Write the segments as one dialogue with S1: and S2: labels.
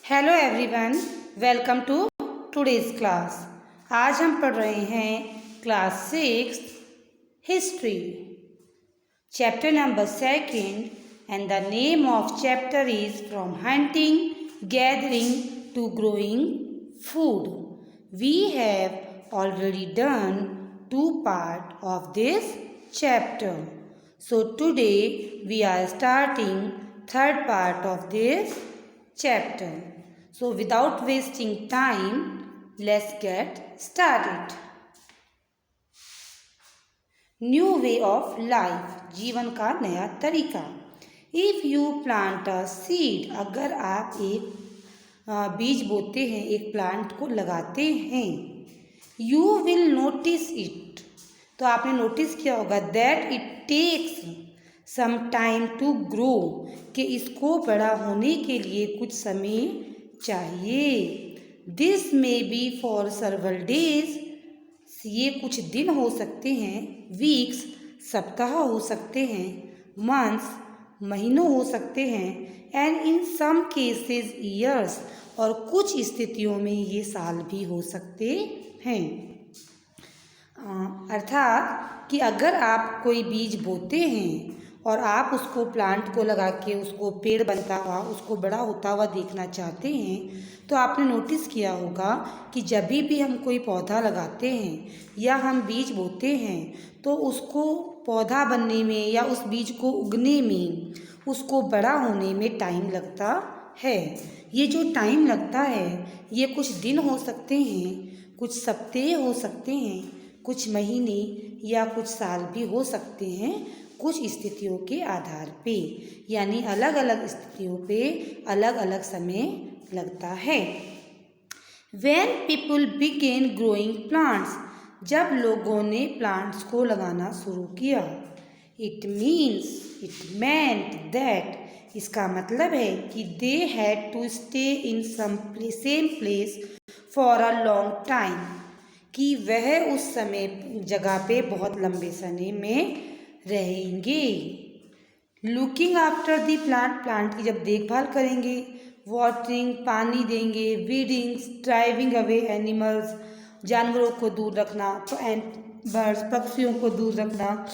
S1: Hello everyone, welcome to today's class. आज हम पढ़ रहे हैं class 6 history, chapter number 2 and the name of chapter is from hunting gathering to growing food. We have already done 2 part of this chapter. So today we are starting 3rd part of this chapter. So without wasting time, let's get started. New way of life, जीवन का नया तरीका। If you plant a seed, अगर आप एक बीज बोते हैं, एक प्लांट को लगाते हैं, you will notice it, तो आपने नोटिस किया होगा that it takes some time to grow, कि इसको बड़ा होने के लिए कुछ समय चाहिए। This may be for several days, ये कुछ दिन हो सकते हैं, वीक्स सप्ताह हो सकते हैं, मंथ्स महीनों हो सकते हैं, and in some cases years, और कुछ स्थितियों में ये साल भी हो सकते हैं। अर्थात कि अगर आप कोई बीज बोते हैं और आप उसको प्लांट को लगा के उसको पेड़ बनता हुआ, उसको बड़ा होता हुआ देखना चाहते हैं, तो आपने नोटिस किया होगा कि जब भी हम कोई पौधा लगाते हैं या हम बीज बोते हैं तो उसको पौधा बनने में या उस बीज को उगने में, उसको बड़ा होने में टाइम लगता है। ये जो टाइम लगता है ये कुछ दिन हो सकते हैं, कुछ सप्ताह हो सकते हैं, कुछ महीने या कुछ साल भी हो सकते हैं, कुछ स्थितियों के आधार पे, यानी अलग अलग स्थितियों पे अलग अलग समय लगता है। When people began growing plants, जब लोगों ने प्लांट्स को लगाना शुरू किया, it meant that, इसका मतलब है कि they had to stay in same place for a long time, कि वह उस समय जगह पे बहुत लंबे समय में रहेंगे। लुकिंग आफ्टर दी प्लांट की जब देखभाल करेंगे, वाटरिंग पानी देंगे, वीडिंग्स, ड्राइविंग अवे एनिमल्स, जानवरों को दूर रखना, एंड बर्ड्स, पक्षियों को दूर रखना,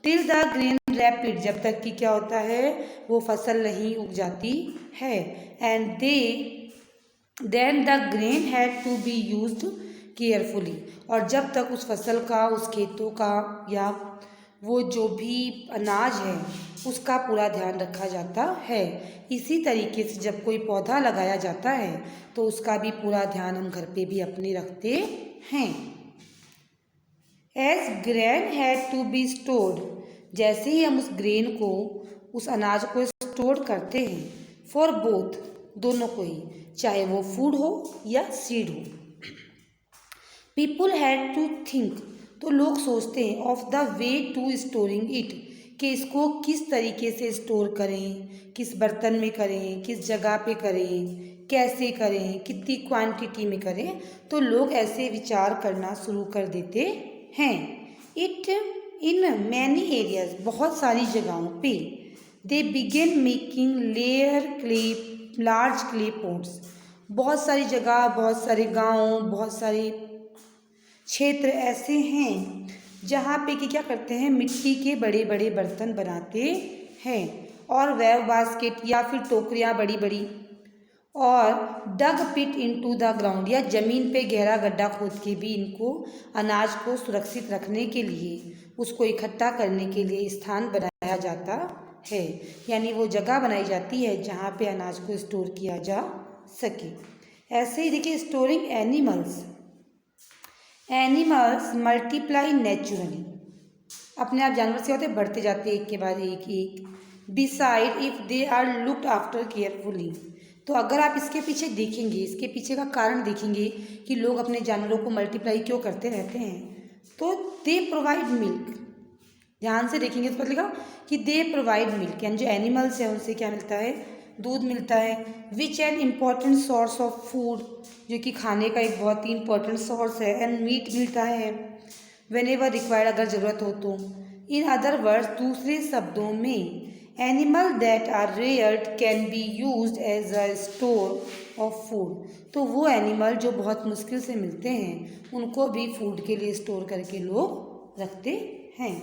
S1: टिल द ग्रेन रैपिड, जब तक कि क्या होता है वो फसल नहीं उग जाती है, and then the grain had to be used carefully, और जब तक उस फसल का, उस खेतों का या वो जो भी अनाज है उसका पूरा ध्यान रखा जाता है। इसी तरीके से जब कोई पौधा लगाया जाता है तो उसका भी पूरा ध्यान हम घर पे भी अपने रखते हैं। As grain had to be stored, जैसे ही हम उस ग्रेन को, उस अनाज को स्टोर करते हैं, फॉर बोथ, दोनों को ही, चाहे वो फूड हो या सीड हो। पीपुल हैड टू थिंक, तो लोग सोचते हैं, of the way to storing it, कि इसको किस तरीके से स्टोर करें, किस बर्तन में करें, किस जगह पे करें, कैसे करें, कितनी क्वांटिटी में करें, तो लोग ऐसे विचार करना शुरू कर देते हैं। इट इन मैनी एरियाज, बहुत सारी जगहों पे, they began making layer clay, large clay pots, बहुत सारी जगह, बहुत सारे गाँव, बहुत सारे क्षेत्र ऐसे हैं जहाँ पे कि क्या करते हैं, मिट्टी के बड़े बड़े बर्तन बनाते हैं, और वेव बास्केट या फिर टोकरियाँ बड़ी बड़ी, और डग पिट इनटू द ग्राउंड, या ज़मीन पे गहरा गड्ढा खोद के भी इनको अनाज को सुरक्षित रखने के लिए, उसको इकट्ठा करने के लिए स्थान बनाया जाता है, यानी वो जगह बनाई जाती है जहाँ पे अनाज को स्टोर किया जा सके। ऐसे ही देखिए, स्टोरिंग एनिमल्स मल्टीप्लाई नेचुरली, अपने आप जानवर से होते बढ़ते जाते एक के बाद एक। Beside if they are looked after carefully, तो अगर आप इसके पीछे देखेंगे, इसके पीछे का कारण देखेंगे कि लोग अपने जानवरों को मल्टीप्लाई क्यों करते रहते हैं, तो दे प्रोवाइड मिल्क, ध्यान से देखेंगे तो पता लगा कि दे प्रोवाइड मिल्क, यानी जो एनिमल्स हैं उनसे क्या मिलता है, दूध मिलता है। विच an important source of food, जो कि खाने का एक बहुत ही इम्पॉर्टेंट सोर्स है। एंड मीट मिलता है वेन एवर रिक्वायर्ड, अगर ज़रूरत हो तो। इन अदर वर्ड्स, दूसरे शब्दों में, animal that are reared can be used as a store of food. तो वो एनिमल जो बहुत मुश्किल से मिलते हैं उनको भी फूड के लिए स्टोर करके लोग रखते हैं।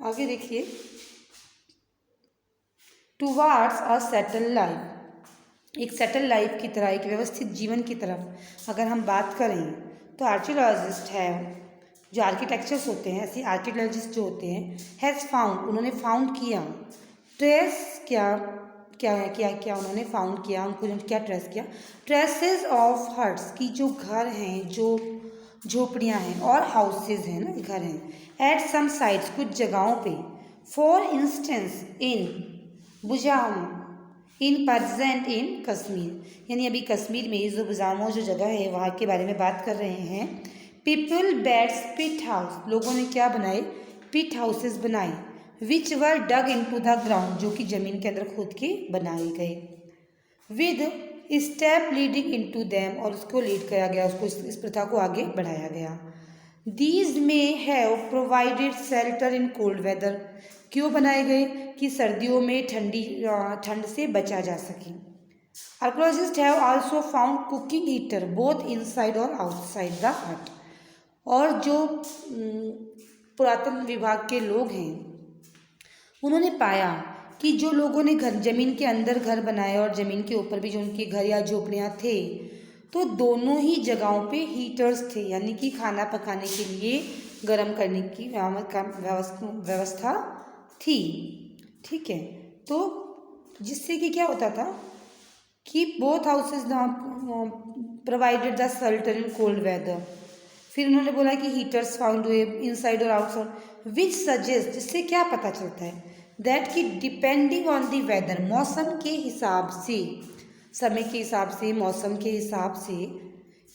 S1: आगे देखिए, टुवार्ड्स अ सेटल लाइफ, एक सेटल लाइफ की तरह, एक व्यवस्थित जीवन की तरफ अगर हम बात करें तो आर्कियोलॉजिस्ट है, जो आर्किटेक्चर्स होते हैं, ऐसे आर्कियोलॉजिस्ट जो होते हैं, हैज़ फाउंड, उन्होंने फाउंड किया, ट्रेस क्या क्या है क्या क्या उन्होंने फाउंड किया, उनको क्या ट्रेस किया, ट्रेसेस ऑफ हट्स, की जो घर हैं, जो झोपड़ियाँ हैं और हाउसेज हैं ना, घर हैं, एट सम साइट्स, कुछ जगहों पे, for instance in Burzahom, in परजेंट इन कश्मीर, यानी अभी कश्मीर में जो बुजामो जो जगह है वहाँ के बारे में बात कर रहे हैं। पीपल बेड्स पिट हाउस, लोगों ने क्या बनाए, पिट हाउसेस बनाए, विच वर डग इनटू द ग्राउंड, जो कि ज़मीन के अंदर खोद के बनाए गए, with step leading into them, और उसको लीड किया गया, उसको इस प्रथा को आगे बढ़ाया गया। These may have provided shelter in cold weather, क्यों बनाए गए, कि सर्दियों में ठंड से बचा जा सके। Archaeologist have also found cooking heater both inside और आउटसाइड द हट, और जो पुरातन विभाग के लोग हैं उन्होंने पाया कि जो लोगों ने घर ज़मीन के अंदर घर बनाए और ज़मीन के ऊपर भी जो उनके घर या झोपड़ियाँ थे, तो दोनों ही जगहों पे हीटर्स थे, यानी कि खाना पकाने के लिए गर्म करने की व्यवस्था थी। ठीक है, तो जिससे कि क्या होता था कि both houses provided the shelter in cold weather. फिर उन्होंने बोला कि हीटर्स फाउंड हुए इनसाइड और आउटसाइड, विच सजेस्ट, जिससे क्या पता चलता है, दैट कि डिपेंडिंग ऑन द वेदर, मौसम के हिसाब से, समय के हिसाब से, मौसम के हिसाब से,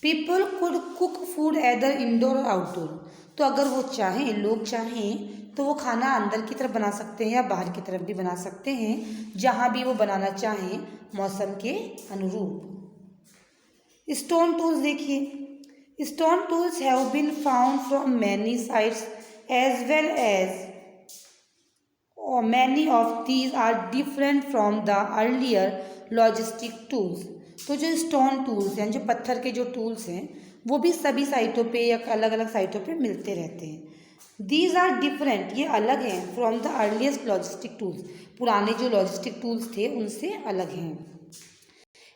S1: people could cook food either indoor और आउटडोर, तो अगर वो चाहें, लोग चाहें तो वो खाना अंदर की तरफ बना सकते हैं या बाहर की तरफ भी बना सकते हैं, जहाँ भी वो बनाना चाहें मौसम के अनुरूप। स्टोन टूल्स देखिए, stone tools have been found from many sites as well as many of these are different from the earlier logistic tools. तो जो स्टोन टूल्स हैं, जो पत्थर के जो टूल्स हैं, वो भी सभी साइटों पे या अलग अलग साइटों पे मिलते रहते हैं। दीज आर डिफरेंट, ये अलग हैं, from the earliest logistic tools, पुराने जो लॉजिस्टिक टूल्स थे उनसे अलग हैं।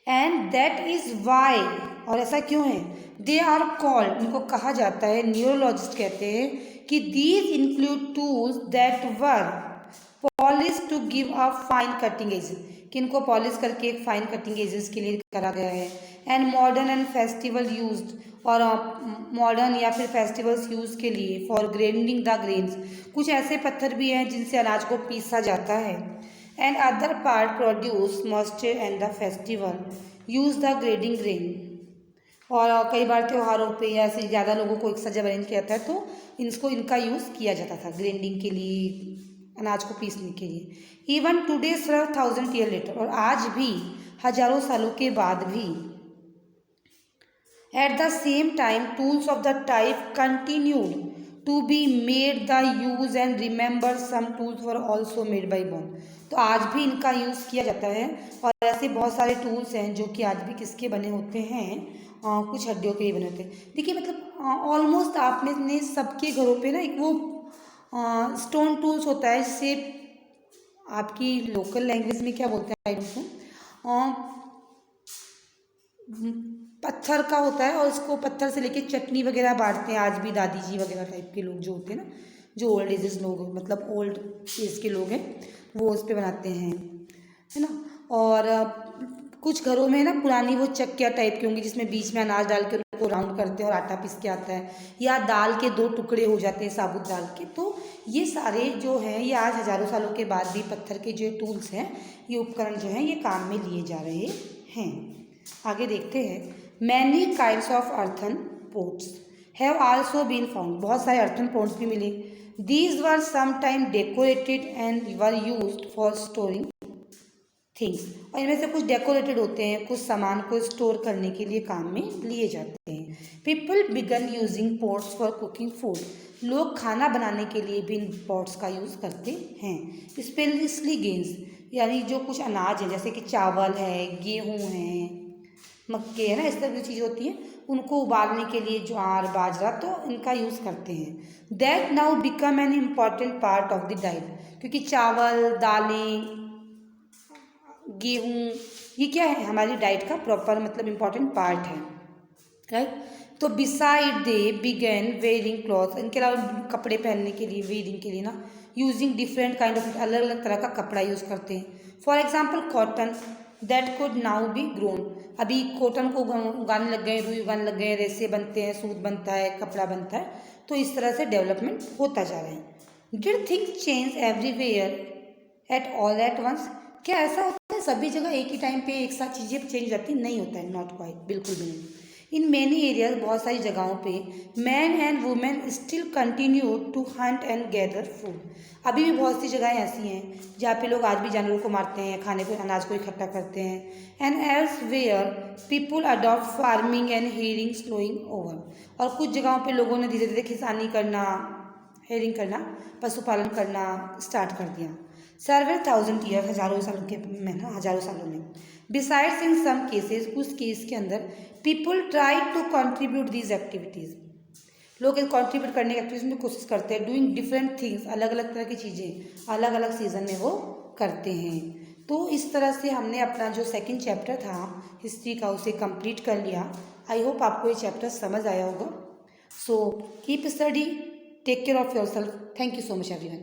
S1: एंड दैट इज़ वाई, और ऐसा क्यों है, दे आर कॉल्ड, इनको कहा जाता है, न्यूरोलॉजिस्ट कहते हैं कि these include tools that were polish to give a fine cutting edge, कि इनको पॉलिश करके एक फाइन कटिंग एजेस के लिए करा गया है। And modern and festival used, और मॉडर्न या फिर फेस्टिवल्स यूज़ के लिए फॉर ग्राइंडिंग द ग्रेन्स, कुछ ऐसे पत्थर भी हैं जिनसे अनाज को पीसा जाता है। And other part produce moisture and the festival use the grading grain, और कई बार त्योहारों पे या ऐसे ज़्यादा लोगों को एक साथ जब अरेंज किया जाता है तो इनका यूज़ किया जाता था ग्राइंडिंग के लिए, अनाज को पीसने के लिए। Even today sir 1000 year later, और आज भी हजारों सालों के बाद भी, at the same time tools of the type continued to be made the use and remember some tools were also made by bone, तो आज भी इनका यूज़ किया जाता है, और ऐसे बहुत सारे टूल्स हैं जो कि आज भी किसके बने होते हैं, कुछ हड्डियों के ही बने होते हैं। देखिए मतलब ऑलमोस्ट आप में ने सबके घरों पे ना एक वो स्टोन टूल्स होता है, जिसे आपकी लोकल लैंग्वेज में क्या बोलते हैं, आई डोंट नो, पत्थर का होता है, और इसको पत्थर से लेके चटनी वगैरह बांटते हैं आज भी दादी जी वगैरह टाइप के लोग जो होते हैं ना, जो ओल्ड एजेस लोग, मतलब ओल्ड एज के लोग हैं, वो उस पर बनाते हैं, है ना। और कुछ घरों में ना पुरानी वो चक्किया टाइप की होंगी जिसमें बीच में अनाज डाल के उनको राउंड करते हैं और आटा पीस के आता है, या दाल के 2 टुकड़े हो जाते हैं साबुत दाल के। तो ये सारे जो हैं ये आज हज़ारों सालों के बाद भी पत्थर के जो टूल्स हैं, ये उपकरण जो हैं ये काम में लिए जा रहे हैं। आगे देखते हैं, many kinds of earthen pots have also been found, बहुत सारे अर्थन पोट्स भी मिले। These were sometime decorated and were used for storing things, और इनमें से कुछ डेकोरेटेड होते हैं, कुछ सामान को स्टोर करने के लिए काम में लिए जाते हैं। People began using pots for cooking food, लोग खाना बनाने के लिए भी इन पॉट्स का यूज़ करते हैं। स्पेशली गेन्स यानी जो कुछ अनाज है जैसे कि चावल है, गेहूँ है, मक्के है ना, इस तरह की चीज़ होती हैं, उनको उबालने के लिए ज्वार बाजरा तो इनका यूज़ करते हैं। That now become an important part of the diet, क्योंकि चावल दालें गेहूँ ये क्या है हमारी डाइट का प्रॉपर मतलब इम्पॉर्टेंट पार्ट है, राइट। तो बिसाइड दे बिगेन वेयरिंग क्लॉथ, इनके अलावा कपड़े पहनने के लिए वेयरिंग के लिए ना यूजिंग डिफरेंट काइंड ऑफ अलग अलग तरह का कपड़ा यूज़ करते हैं। For example cotton that could now B grown, अभी कॉटन को उगाने लग गए, रुई उगाने लग गए, रेसे बनते हैं, सूत बनता है, कपड़ा बनता है, तो इस तरह से डेवलपमेंट होता जा रहा है। Did things change everywhere at all at once, क्या ऐसा होता है सभी जगह एक ही टाइम पे एक साथ चीज़ें चेंज जाती नहीं होता है, नॉट क्वाइट, बिल्कुल भी नहीं। इन मैनी एरियाज बहुत सारी जगहों पे man and women still continue to hunt and gather food, अभी भी बहुत सी जगहें ऐसी हैं जहाँ पे लोग आज भी जानवरों को मारते हैं, खाने को अनाज को इकट्ठा करते हैं। And elsewhere people adopt farming and herding slowing over, और कुछ जगहों पे लोगों ने धीरे धीरे किसानी करना, हेयरिंग करना, पशुपालन करना स्टार्ट कर दिया। सर्वे थाउजेंड ईयर हज़ारों सालों के में ना, हज़ारों सालों में। बिसाइड्स इन सम केसेस, कुछ केस के अंदर people try to contribute these activities, लोग कंट्रीब्यूट करने की एक्टिविटीज में कोशिश करते हैं। डूइंग डिफरेंट थिंग्स, अलग अलग तरह की चीज़ें अलग अलग सीजन में वो करते हैं। तो इस तरह से हमने अपना जो सेकंड चैप्टर था हिस्ट्री का उसे कंप्लीट कर लिया। आई होप आपको ये चैप्टर समझ आया होगा। So keep study, take care of your self. Thank you so much everyone.